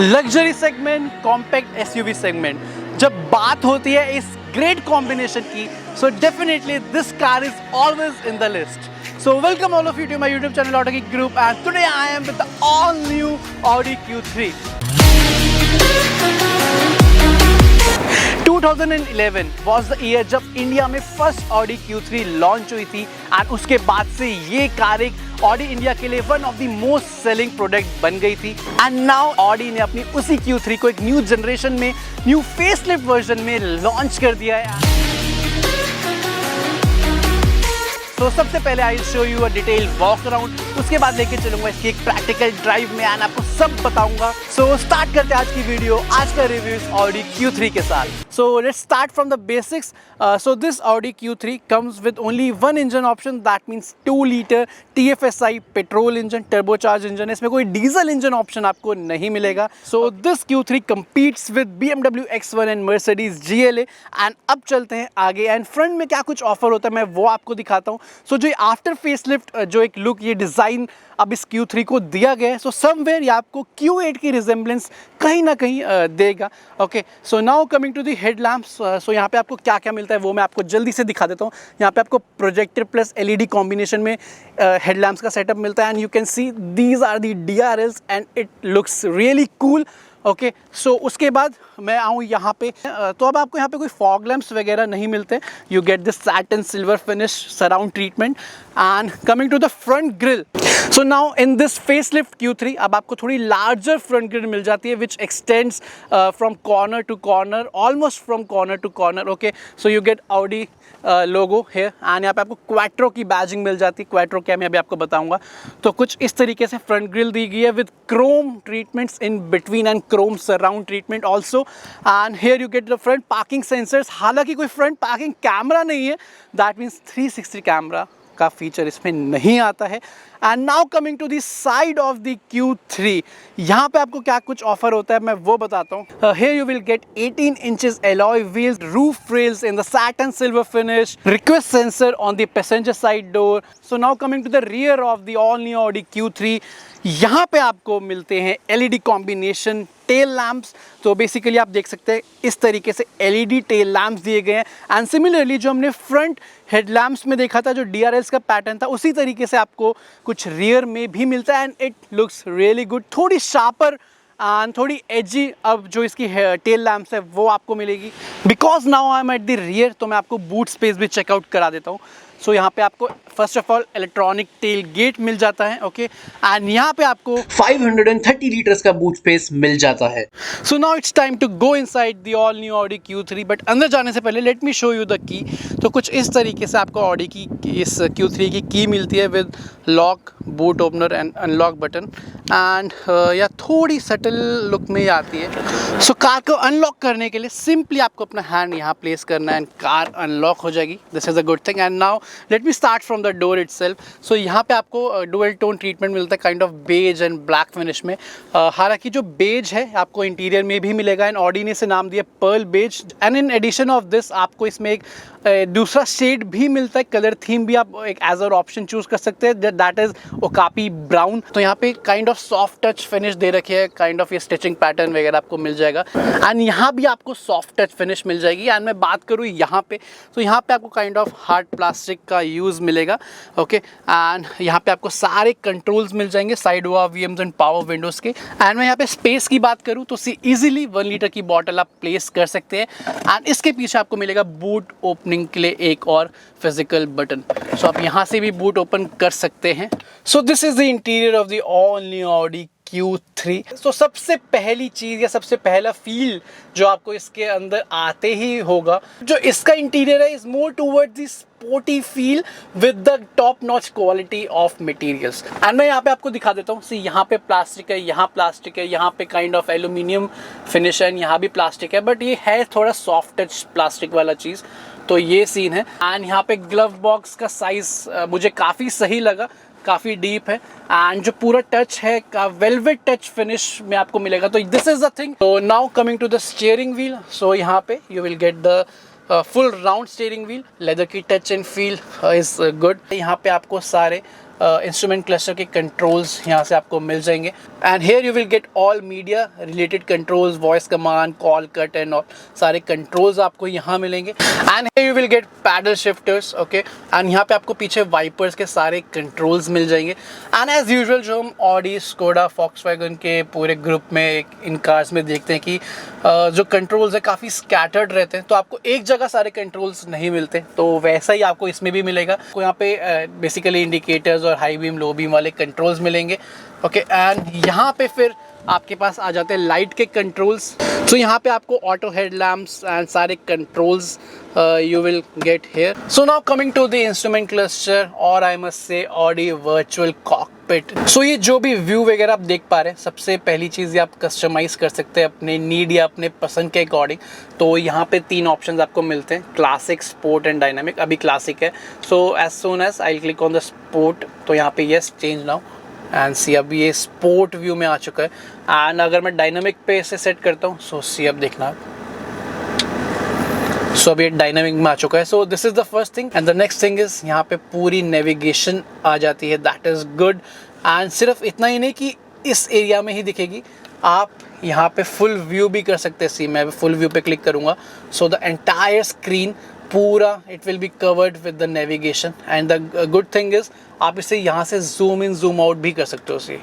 Luxury segment, compact SUV segment, जब बात होती है इस ग्रेट कॉम्बिनेशन की, so definitely this car is always in the list. So welcome all of you to my YouTube channel Auto Geek Group, and today I am with the all new Audi Q3. 2011 was the year जब India में first Audi Q3 launch हुई थी, and उसके बाद से ये car एक Audi India के लिए one of the most selling product बन गई थी. एंड नाउ Audi ने अपनी उसी Q3 को एक न्यू जनरेशन में, न्यू फेसलिफ्ट वर्जन में लॉन्च कर दिया है. तो सबसे पहले I show you a detail walk around, उसके बाद लेके चलूंगा इसकी एक प्रैक्टिकल ड्राइव में, एंड आपको सब बताऊंगा. सो स्टार्ट करते हैं आज की वीडियो. आज का रिव्यू इस Audi Q3 के साथ. So let's start from the basics. So this Audi Q3 comes with only one engine option, that means 2 litre TFSI petrol engine, turbocharge engine. इसमें कोई डीजल इंजन ऑप्शन आपको नहीं मिलेगा. So this Q3 competes with BMW X1 and Mercedes GLA. And अब चलते हैं आगे, and front में क्या कुछ ऑफर होता है मैं वो आपको दिखाता हूँ. सो जो आफ्टर फेसलिफ्ट जो एक लुक, ये डिज़ाइन अब इस Q3 को दिया गया है, सो समवेयर ये आपको Q8 की रिजेम्बलेंस कहीं ना कहीं देगा. Okay, so now coming to the headlamps. So यहाँ पे आपको क्या क्या मिलता है वो मैं आपको जल्दी से दिखा देता हूँ. यहाँ पे आपको प्रोजेक्टर प्लस LED कॉम्बिनेशन में हेडलैम्प्स का सेटअप मिलता है, and you can see these are the DRLs and it looks really cool. Okay, so उसके बाद मैं आऊँ यहाँ पे, तो अब आपको यहाँ पे कोई फॉग लैम्प्स वगैरह नहीं मिलते. You get this satin silver finish surround treatment. And coming to the front grill, so now in this facelift Q3 अब आपको थोड़ी लार्जर फ्रंट ग्रिल मिल जाती है, which extends from corner to corner, almost from corner to corner. Okay, so you get Audi logo है, and यहाँ पे आपको क्वाट्रो की बैजिंग मिल जाती है. क्वाट्रो क्या मैं अभी आपको बताऊंगा. तो कुछ इस तरीके से फ्रंट ग्रिल दी गई है with chrome treatments in between and chrome surround treatment also. And here you get the front parking sensors. हालांकि कोई फ्रंट पार्किंग कैमरा नहीं है, दैट मीन्स 360 कैमरा का फीचर इसमें नहीं आता है. And now coming to the side of the Q3, यहाँ पे आपको क्या कुछ ऑफर होता है मैं वो बताता हूँ. Here you will get 18 inches alloy wheels, roof rails in the satin silver finish, request sensor on the passenger side door. So now coming to the rear of the all new Audi Q3, यहाँ पे आपको मिलते हैं LED combination tail lamps. तो basically आप देख सकते हैं इस तरीके से LED टेल लैम्प्स दिए गए हैं. एंड सिमिलरली जो हमने फ्रंट हेडलैम्प्स में देखा था, जो DRLs का पैटर्न था, उसी तरीके से आपको कुछ रियर में भी मिलता है, and it looks really good. थोड़ी शार्पर एंड थोड़ी एजी अब जो इसकी टेल लैम्प्स है वो आपको मिलेगी. Because now I am at the rear, तो मैं आपको बूट स्पेस भी चेकआउट करा देता हूँ. सो यहाँ पे आपको first of all electronic tailgate मिल जाता है. ओके, एंड यहाँ पे आपको 530 लीटर्स का बूट स्पेस मिल जाता है. So now it's time to go inside the all new Audi Q3, but अंदर जाने से पहले let me show you the key. तो कुछ इस तरीके से आपको Audi की इस Q3 की की मिलती है with lock, boot opener and unlock button. And या थोड़ी सटल लुक में आती है. सो कार को अनलॉक करने के लिए सिंपली आपको अपना हैंड यहाँ प्लेस करना है, एंड कार अनलॉक हो जाएगी. This is a good thing. And now let me start from the door itself. So यहाँ पे आपको डुअल टोन ट्रीटमेंट मिलता है, kind of beige and black finish में. हालांकि जो बेज है आपको इंटीरियर में भी मिलेगा, एंड Audi ने इसे नाम दिया pearl beige. And in addition of this आपको इसमें एक दूसरा शेड भी मिलता है. कलर थीम भी आप एक एज अ ऑप्शन चूज कर सकते हैं, दैट इज ओकापी ब्राउन. तो यहाँ पे kind of soft touch finish दे रखी है, काइंड ऑफ ये स्टिचिंग पैटर्न वगैरह आपको मिल जाएगा. एंड यहाँ भी आपको सॉफ्ट टच फिनिश मिल जाएगी. एंड मैं बात करूँ यहाँ पे, तो यहाँ पे आपको काइंड ऑफ हार्ड प्लास्टिक का यूज़ मिलेगा. ओके, एंड यहाँ पे आपको सारे कंट्रोल्स मिल जाएंगे साइड वा VMs एंड पावर विंडोज़ के. एंड मैं यहाँ पे स्पेस की बात करूँ तो ईजिली 1 लीटर की बॉटल आप प्लेस कर सकते हैं. एंड इसके पीछे आपको मिलेगा बूट ओपनिंग के लिए एक और फिजिकल बटन. सो आप यहाँ से भी बूट ओपन कर सकते हैं. So this is the interior of the all new Audi Q3. तो सबसे पहली चीज़ या सबसे पहला फील जो आपको इसके अंदर आते ही होगा, जो इसका इंटीरियर है, is more towards the sporty feel with the top notch quality of materials. And मैं यहाँ पे आपको दिखा देता हूँ. सी यहाँ पे प्लास्टिक है, यहाँ प्लास्टिक है, यहाँ पे काइंड ऑफ एल्यूमिनियम फिनिश है, यहाँ भी प्लास्टिक है, बट ये है थोड़ा सॉफ्ट टच प्लास्टिक वाला चीज़. तो ये सीन है. एंड यहाँ पे ग्लव बॉक्स का साइज मुझे काफ़ी सही लगा, काफ़ी डीप है. एंड जो पूरा टच है का वेलवेट टच फिनिश में आपको मिलेगा. तो दिस इज द थिंग. तो now coming to the steering wheel. So यहाँ पे you will get the full round steering wheel. Leather की touch and feel is good. यहाँ पे आपको सारे इंस्ट्रूमेंट क्लस्टर के कंट्रोल्स यहाँ से आपको मिल जाएंगे। And here you will get all media related controls, voice command, call cut and all सारे कंट्रोल्स आपको यहाँ मिलेंगे। And here you will get paddle shifters, okay. And यहाँ पे आपको पीछे वाइपर्स के सारे कंट्रोल्स मिल जाएंगे। एंड एज यूजुअल जो हम ऑडी, स्कोडा, फॉक्सवैगन के पूरे ग्रुप में इन कार्स में देखते हैं कि जो कंट्रोल्स है काफ़ी स्कैटर्ड रहते हैं, तो आपको एक जगह सारे कंट्रोल्स नहीं मिलते, तो वैसा ही आपको इसमें भी मिलेगा। तो यहाँ पे बेसिकली इंडिकेटर्स और हाई बीम, लो बीम वाले कंट्रोल्स मिलेंगे, ओके। एंड यहाँ पे फिर आपके पास आ जाते हैं लाइट के कंट्रोल्स। तो यहाँ पे आपको ऑटो हेडलैम्प्स एंड सारे controls you will get here. So now coming to the instrument cluster, or I must say Audi virtual cockpit. So ये जो भी व्यू वगैरह आप देख पा रहे हैं, सबसे पहली चीज़ ये आप कस्टमाइज़ कर सकते हैं अपने नीड या अपने पसंद के अकॉर्डिंग। तो यहाँ पे 3 ऑप्शंस आपको मिलते हैं, क्लासिक, स्पोर्ट एंड डायनामिक। अभी क्लासिक है, so as soon as I click on the sport, तो यहाँ पे yes change now and see, अब ये स्पोर्ट व्यू में आ चुका है। एंड अगर मैं डायनामिक पे इसे सेट करता हूँ, सो सी अब देखना, सो अभी डायनामिक में आ चुका है। सो this is the first thing. And the next thing is यहाँ पे पूरी नेविगेशन आ जाती है, दैट इज़ गुड। एंड सिर्फ इतना ही नहीं कि इस एरिया में ही दिखेगी, आप यहाँ पे फुल व्यू भी कर सकते हैं। सी मैं फुल व्यू पे क्लिक करूँगा, सो द एंटायर स्क्रीन पूरा it will be covered with the navigation. And the good thing is आप इसे यहाँ से जूम इन जूम आउट भी कर सकते हो। See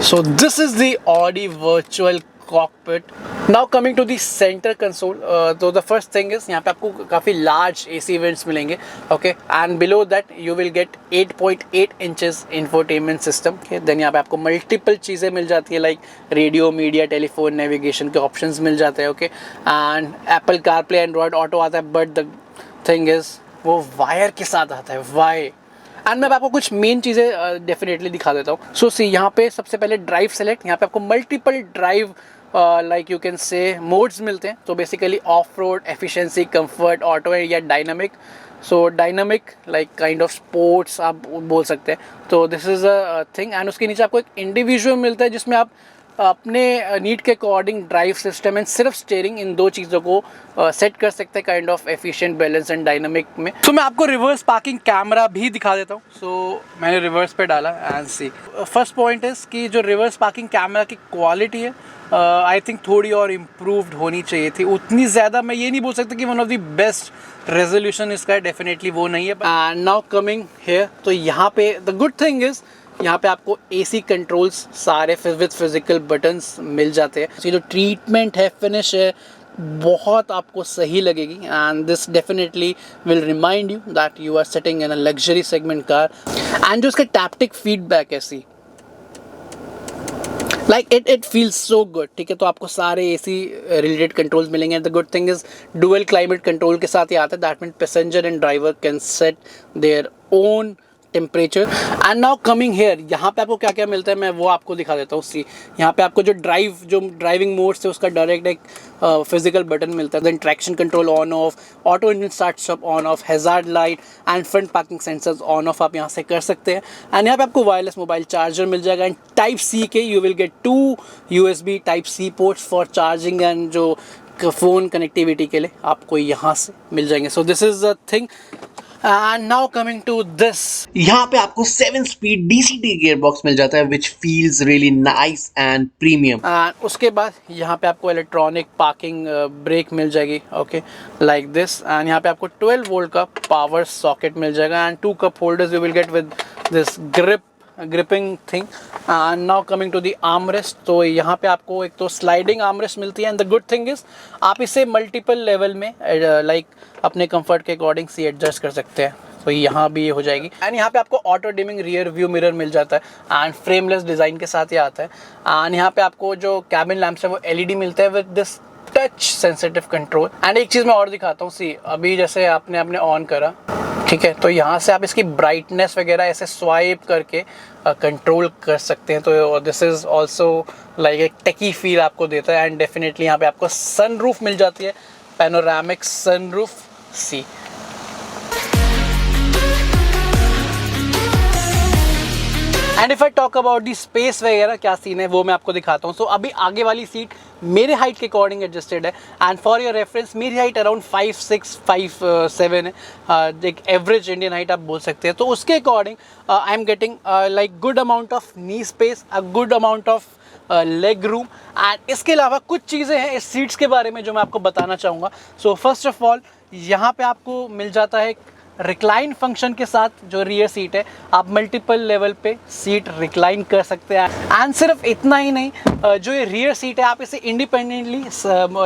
so this is the Audi virtual cockpit. Now coming to the center console, तो the first thing is यहाँ पे आपको काफ़ी large AC vents मिलेंगे, okay, and below that you will get 8.8 inches infotainment system, okay. Then यहाँ पे आपको multiple चीज़ें मिल जाती है, like radio, media, telephone, navigation के options मिल जाते हैं, okay, and Apple CarPlay, Android Auto आता है, but the thing is वो वायर के साथ आता है, वाई। एंड मैं आपको कुछ मेन चीज़ें डेफिनेटली दिखा देता हूँ। सो सी यहाँ पे सबसे पहले ड्राइव सेलेक्ट, यहाँ पे आपको multiple drive like you can say modes मिलते हैं। तो basically off road, efficiency, comfort, auto या dynamic. So dynamic like kind of sports आप बोल सकते हैं। तो this is a thing. And उसके नीचे आपको एक इंडिविजुअल मिलता है जिसमें आप अपने नीड के अकॉर्डिंग ड्राइव सिस्टम एंड सिर्फ स्टीयरिंग, इन 2 चीज़ों को सेट कर सकते हैं kind of efficient, balance and dynamic में। तो मैं आपको रिवर्स पार्किंग कैमरा भी दिखा देता हूँ। सो मैंने रिवर्स पे डाला and see, first point is कि जो रिवर्स पार्किंग कैमरा की क्वालिटी है आई थिंक थोड़ी और इम्प्रूव्ड होनी चाहिए थी। उतनी ज़्यादा मैं ये नहीं बोल सकता कि one of the best resolution इसका है, डेफिनेटली वो नहीं है। एंड नाउ कमिंग हेयर, तो यहाँ पे द गुड थिंग इज़ यहाँ पे आपको AC कंट्रोल्स सारे विद फिजिकल बटन्स मिल जाते हैं। ये जो ट्रीटमेंट है, फिनिश है, बहुत आपको सही लगेगी। And this definitely will remind you that you are sitting in a luxury segment car. And जो इसका टैप्टिक फीडबैक है, see like it feels so good, ठीक है। तो आपको सारे AC रिलेटेड कंट्रोल्स मिलेंगे। The good thing is dual climate control के साथ ही आता है, that mean passenger and driver can set their own temperature. And now coming here, यहाँ पे आपको क्या क्या मिलता है मैं वो आपको दिखा देता हूँ। सी यहाँ पे आपको जो ड्राइविंग मोड्स है उसका डायरेक्ट एक फिजिकल बटन मिलता है। Then traction control on off, auto engine start stop on off, hazard light and front parking sensors on off आप यहाँ से कर सकते हैं। एंड यहाँ पे आपको वायरलेस मोबाइल चार्जर मिल जाएगा। एंड टाइप C के you will get 2 USB type C ports for charging and जो फ़ोन कनेक्टिविटी के लिए आपको यहाँ से मिल जाएंगे। So this is the thing. And now coming to this, यहाँ पे आपको 7 स्पीड DCT गियर बॉक्स मिल जाता है which feels really nice and premium. And उसके बाद यहाँ पे आपको इलेक्ट्रॉनिक पार्किंग ब्रेक मिल जाएगी, ओके, लाइक दिस। एंड यहाँ पे आपको 12 वोल्ट का पावर सॉकेट मिल जाएगा। And 2 cup holders you will get with this gripping thing. And now coming to the armrest, तो यहाँ पे आपको एक तो स्लाइडिंग आर्मरेस्ट मिलती है। And the good thing is आप इसे मल्टीपल लेवल में लाइक अपने कंफर्ट के अकॉर्डिंग सी एडजस्ट कर सकते हैं। तो यहाँ भी ये हो जाएगी। एंड यहाँ पे आपको auto dimming rear view mirror मिल जाता है एंड फ्रेमलेस डिज़ाइन के साथ ही आता है। एंड यहाँ पे आपको जो कैबिन लैंप्स है वो LED मिलता है with this touch sensitive control. And एक चीज़ मैं और दिखाता हूँ, सी अभी जैसे आपने ऑन करा, ठीक है, तो यहाँ से आप इसकी ब्राइटनेस वगैरह ऐसे स्वाइप करके कंट्रोल कर सकते हैं। तो दिस इज़ ऑल्सो लाइक एक टेकी फील आपको देता है। एंड डेफिनेटली यहाँ पे आपको सनरूफ मिल जाती है, panoramic sunroof. See and if I talk about the space वगैरह क्या सीन है वो मैं आपको दिखाता हूँ. सो अभी आगे वाली सीट मेरे हाइट के अकॉर्डिंग एडजस्टेड है. एंड फॉर योर रेफरेंस मेरी हाइट अराउंड 5'6", 5'7" है. एक एवरेज इंडियन हाइट आप बोल सकते हैं. तो उसके according I am getting like good amount of knee space, a good amount of leg room. And इसके अलावा कुछ चीज़ें हैं इस सीट्स के बारे में जो मैं आपको बताना चाहूँगा. सो फर्स्ट ऑफ ऑल यहाँ पे आपको मिल जाता है रिक्लाइन फंक्शन के साथ जो रियर सीट है. आप मल्टीपल लेवल पे सीट रिक्लाइन कर सकते हैं. एंड सिर्फ इतना ही नहीं, जो ये रियर सीट है आप इसे independently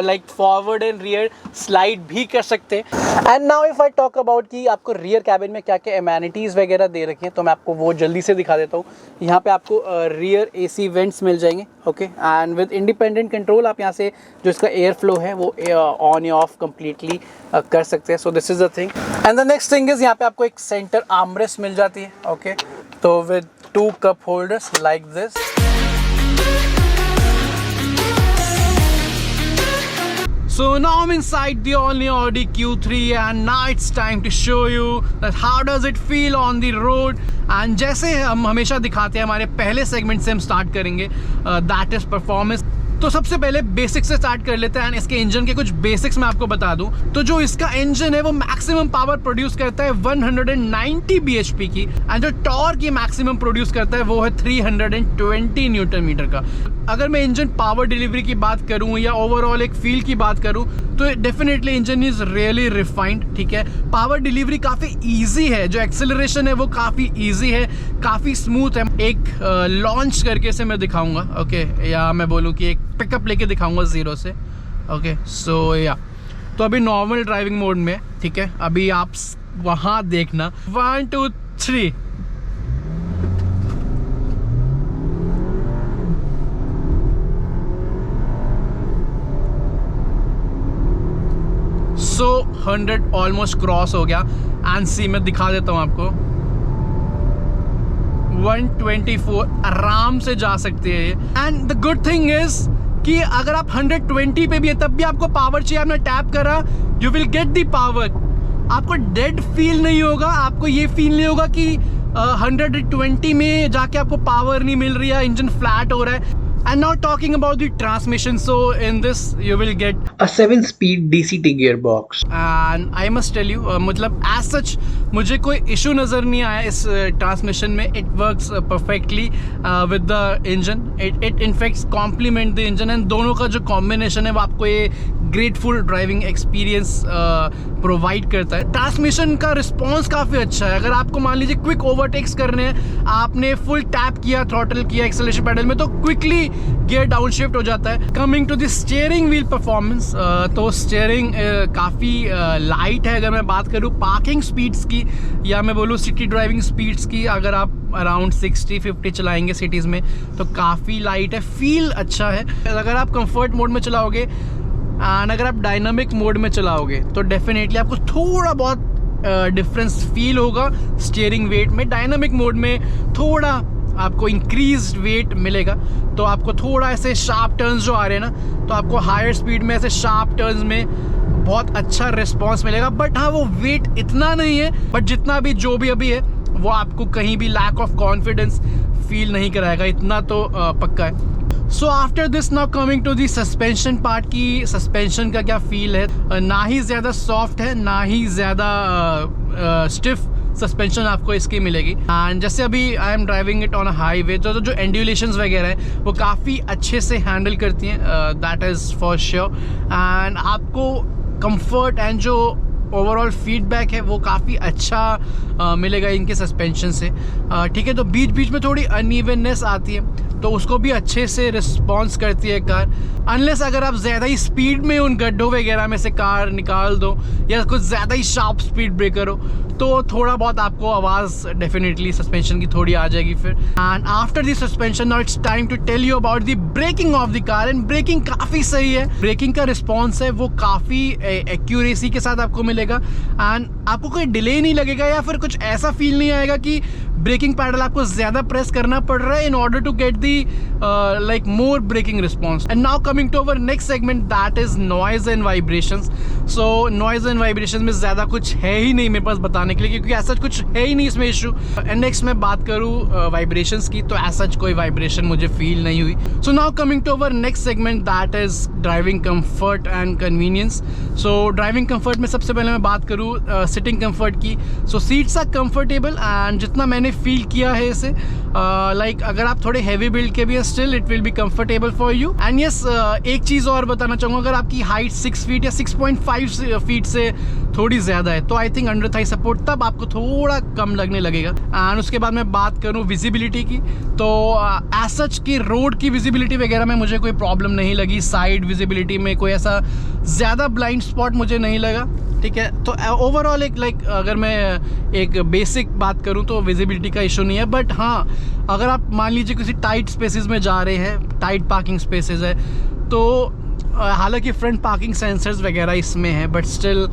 like forward and rear slide भी कर सकते हैं. And now if I talk about कि आपको रियर कैबिन में क्या क्या एमेनिटीज़ वगैरह दे रखे हैं तो मैं आपको वो जल्दी से दिखा देता हूँ. यहाँ पे आपको रियर AC वेंट्स मिल जाएंगे. Okay, and with independent control आप यहाँ से जो इसका एयर फ्लो है वो ऑन या ऑफ कम्प्लीटली कर सकते हैं. सो this is the thing. And the next thing is यहाँ पे आपको एक सेंटर आर्मरेस्ट मिल जाती है. ओके, तो with 2 cup holders like this. So now I'm inside the all new Audi Q3 and now it's time to show you that how does it feel on the road. And जैसे हम हमेशा दिखाते हैं हमारे पहले segment से हम start करेंगे, that is performance. तो सबसे पहले बेसिक्स से स्टार्ट कर लेते हैं. एंड इसके इंजन के कुछ बेसिक्स मैं आपको बता दूं तो जो इसका इंजन है वो मैक्सिमम पावर प्रोड्यूस करता है 190 bhp की. एंड जो टॉर्क ये मैक्सिमम प्रोड्यूस करता है वो है 320 न्यूटन मीटर का. अगर मैं इंजन पावर डिलीवरी की बात करूं या ओवरऑल एक फील की बात करूं तो definitely engine is really refined. ठीक है, पावर डिलीवरी काफ़ी ईजी है, जो एक्सेलरेशन है वो काफ़ी ईजी है, काफ़ी स्मूथ है. एक लॉन्च करके से मैं दिखाऊंगा. ओके, या मैं बोलूँ कि एक पिकअप लेके दिखाऊंगा 0 से. ओके, सो या तो अभी नॉर्मल ड्राइविंग मोड में. ठीक है, अभी आप वहाँ देखना 1 2 3. सो 100 ऑलमोस्ट क्रॉस हो गया. एंड सी मैं दिखा देता हूँ आपको 124 आराम से जा सकती है. And the good thing is कि अगर आप 120 पे भी है तब भी आपको पावर चाहिए, आपने टैप करा you will get the power. आपको डेड फील नहीं होगा, आपको ये फील नहीं होगा कि 120 में जाके आपको पावर नहीं मिल रही है, इंजन फ्लैट हो रहा है. And now talking about the transmission, so in this you will get a 7-speed DCT gearbox. And I must tell you, मतलब as such मुझे कोई issue नज़र नहीं आया इस transmission में. It works perfectly with the engine. It in fact complement the engine and दोनों का जो combination है वो आपको ये ग्रेटफुल ड्राइविंग एक्सपीरियंस प्रोवाइड करता है. ट्रांसमिशन का रिस्पॉन्स काफ़ी अच्छा है. अगर आपको मान लीजिए क्विक ओवरटेक्स करने हैं, आपने फुल टैप किया, थ्रॉटल किया एक्सेलरेशन पैडल में तो क्विकली गियर डाउन शिफ्ट हो जाता है. Coming to the steering wheel performance, तो स्टीयरिंग काफ़ी लाइट है. अगर मैं बात करूँ पार्किंग स्पीड्स की या मैं बोलूँ सिटी ड्राइविंग स्पीड्स की, अगर आप अराउंड 60-50 चलाएंगे सिटीज़ में तो काफ़ी लाइट है, फील अच्छा है. अगर आप कंफर्ट मोड में चलाओगे एंड अगर आप डायनामिक मोड में चलाओगे तो डेफिनेटली आपको थोड़ा बहुत डिफरेंस फील होगा स्टीयरिंग वेट में. डायनामिक मोड में थोड़ा आपको इंक्रीज्ड वेट मिलेगा तो आपको थोड़ा ऐसे शार्प टर्न्स जो आ रहे हैं ना तो आपको हायर स्पीड में ऐसे शार्प टर्न्स में बहुत अच्छा रिस्पॉन्स मिलेगा. बट हाँ, वो वेट इतना नहीं है, बट जितना भी जो भी अभी है वो आपको कहीं भी लैक ऑफ कॉन्फिडेंस फील नहीं कराएगा, इतना तो पक्का है. So after this now coming to the suspension part की सस्पेंशन का क्या फील है. ना ही ज़्यादा सॉफ्ट है ना ही ज़्यादा स्टिफ सस्पेंशन आपको इसकी मिलेगी. एंड जैसे अभी I am driving it on a highway तो जो एंडुलेशंस वगैरह हैं वो काफ़ी अच्छे से हैंडल करती हैं, that is for sure. And आपको कंफर्ट एंड जो ओवरऑल फीडबैक है वो काफ़ी अच्छा मिलेगा इनके सस्पेंशन से. ठीक है, तो बीच बीच में थोड़ी अनइवननेस आती है तो उसको भी अच्छे से रिस्पॉन्स करती है कार. अनलेस अगर आप ज़्यादा ही स्पीड में उन गड्ढों वगैरह में से कार निकाल दो या कुछ ज़्यादा ही शार्प स्पीड ब्रेकर हो तो थोड़ा बहुत आपको आवाज़ डेफिनेटली सस्पेंशन की थोड़ी आ जाएगी फिर. And after the suspension now it's time to tell you about the braking of the car. And braking काफ़ी सही है, ब्रेकिंग का रिस्पॉन्स है वो काफ़ी एक्यूरेसी के साथ आपको मिलेगा. एंड आपको कोई डिले नहीं लगेगा या फिर कुछ ऐसा फील नहीं आएगा कि ब्रेकिंग पैडल आपको ज़्यादा प्रेस करना पड़ रहा है in order to get the like more braking response. And now coming to our next segment, that is noise and vibrations. So noise and vibrations में ज़्यादा कुछ है ही नहीं मेरे पास बताने चलाने के लिए, क्योंकि ऐसा कुछ है ही नहीं इसमें इशू। एंड नेक्स्ट मैं बात करूँ वाइब्रेशंस की, तो ऐसा कोई वाइब्रेशन मुझे फील नहीं हुई। So now coming to our next segment, that is driving comfort and convenience. So driving comfort में सबसे पहले मैं बात करूँ सिटिंग कंफर्ट की। So seats are comfortable and जितना मैंने फील किया है इसे, लाइक अगर आप थोड़े हैवी बिल्ड के भी हैं, still it will be comfortable for you. And yes, एक चीज़ और बताना चाहूँगा, अगर आपकी हाइट 6 फीट या 6.5 फीट से थोड़ी ज़्यादा है तो I think under Thai support तब आपको थोड़ा कम लगने लगेगा। एंड उसके बाद मैं बात करूँ विजिबिलिटी की, तो एज सच की रोड की विजिबिलिटी वगैरह में मुझे कोई प्रॉब्लम नहीं लगी। साइड विजिबिलिटी में कोई ऐसा ज़्यादा ब्लाइंड स्पॉट मुझे नहीं लगा, ठीक है। तो ओवरऑल एक लाइक अगर मैं एक बेसिक बात करूं तो विजिबिलिटी का इशू नहीं है। बट हाँ, अगर आप मान लीजिए किसी टाइट स्पेसेस में जा रहे हैं, टाइट पार्किंग स्पेसेस है, तो हालांकि फ्रंट पार्किंग सेंसर्स वगैरह इसमें है, बट स्टिल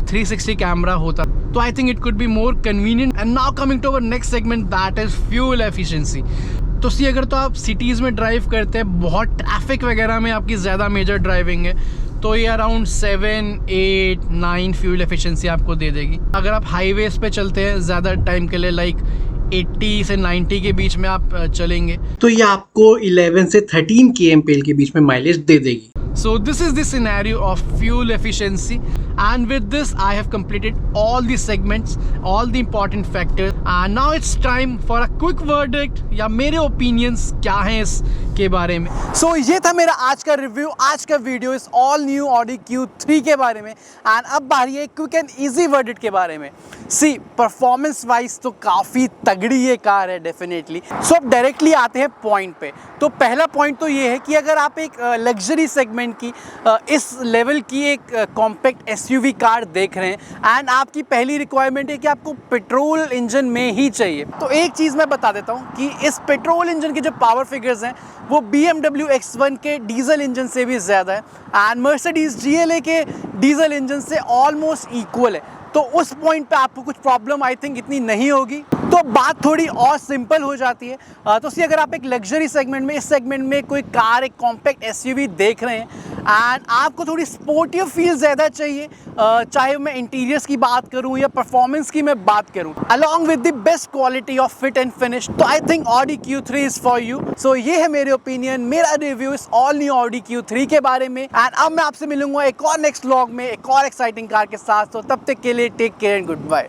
360 कैमरा होता तो I think it could be more convenient. And now coming to our next segment, that is fuel efficiency. तो सी अगर तो आप सिटीज़ में ड्राइव करते हैं, बहुत ट्रैफिक वगैरह में आपकी ज़्यादा मेजर ड्राइविंग है, तो ये अराउंड 7, 8, 9 फ्यूल एफिशिएंसी आपको दे देगी। अगर आप हाईवेज पे चलते हैं ज़्यादा टाइम के लिए, लाइक 80 से 90 के बीच में आप चलेंगे, तो ये आपको 11 से 13 kmpl के बीच में माइलेज दे देगी। So this is the scenario of fuel efficiency, and with this I have completed all the segments, all the important factors, and now it's time for a quick verdict या मेरे opinions क्या हैं इसके बारे में। सो ये था मेरा आज का रिव्यू, आज का वीडियो इस ऑल न्यू ऑडी Q3 के बारे में। एंड अब बारी है क्विक एंड इजी वर्डिक्ट के बारे में। सी परफॉर्मेंस वाइज तो काफ़ी तगड़ी ये कार है डेफिनेटली। सो अब डायरेक्टली आते हैं पॉइंट पे। तो पहला पॉइंट तो ये है कि अगर आप एक लग्जरी सेगमेंट की इस लेवल की एक कॉम्पैक्ट एसयूवी कार देख रहे हैं एंड आपकी पहली रिक्वायरमेंट है कि आपको पेट्रोल इंजन में ही चाहिए, तो एक चीज़ मैं बता देता हूँ कि इस पेट्रोल इंजन के जो पावर फिगर्स हैं वो BMW X1 के डीजल इंजन से भी ज़्यादा है एंड मर्सिडीज़ GLA के डीजल इंजन से ऑलमोस्ट इक्वल है। तो उस पॉइंट पे आपको कुछ प्रॉब्लम आई थिंक इतनी नहीं होगी, तो बात थोड़ी और सिंपल हो जाती है। तो सी अगर आप एक लग्जरी सेगमेंट में, इस सेगमेंट में कोई कार, एक कॉम्पैक्ट एसयूवी देख रहे हैं एंड आपको थोड़ी स्पोर्टिव फील ज़्यादा चाहिए, चाहे मैं इंटीरियर्स की बात करूं या परफॉर्मेंस की मैं बात करूं, along with the best quality of fit and finish, तो I think Audi Q3 is for you. So ये है मेरे ओपिनियन, मेरा रिव्यू इस ऑल न्यू ऑडी Q3 के बारे में। एंड अब मैं आपसे मिलूंगा एक और नेक्स्ट व्लॉग में एक और एक्साइटिंग कार के साथ। तो तब तक के लिए take care and good bye.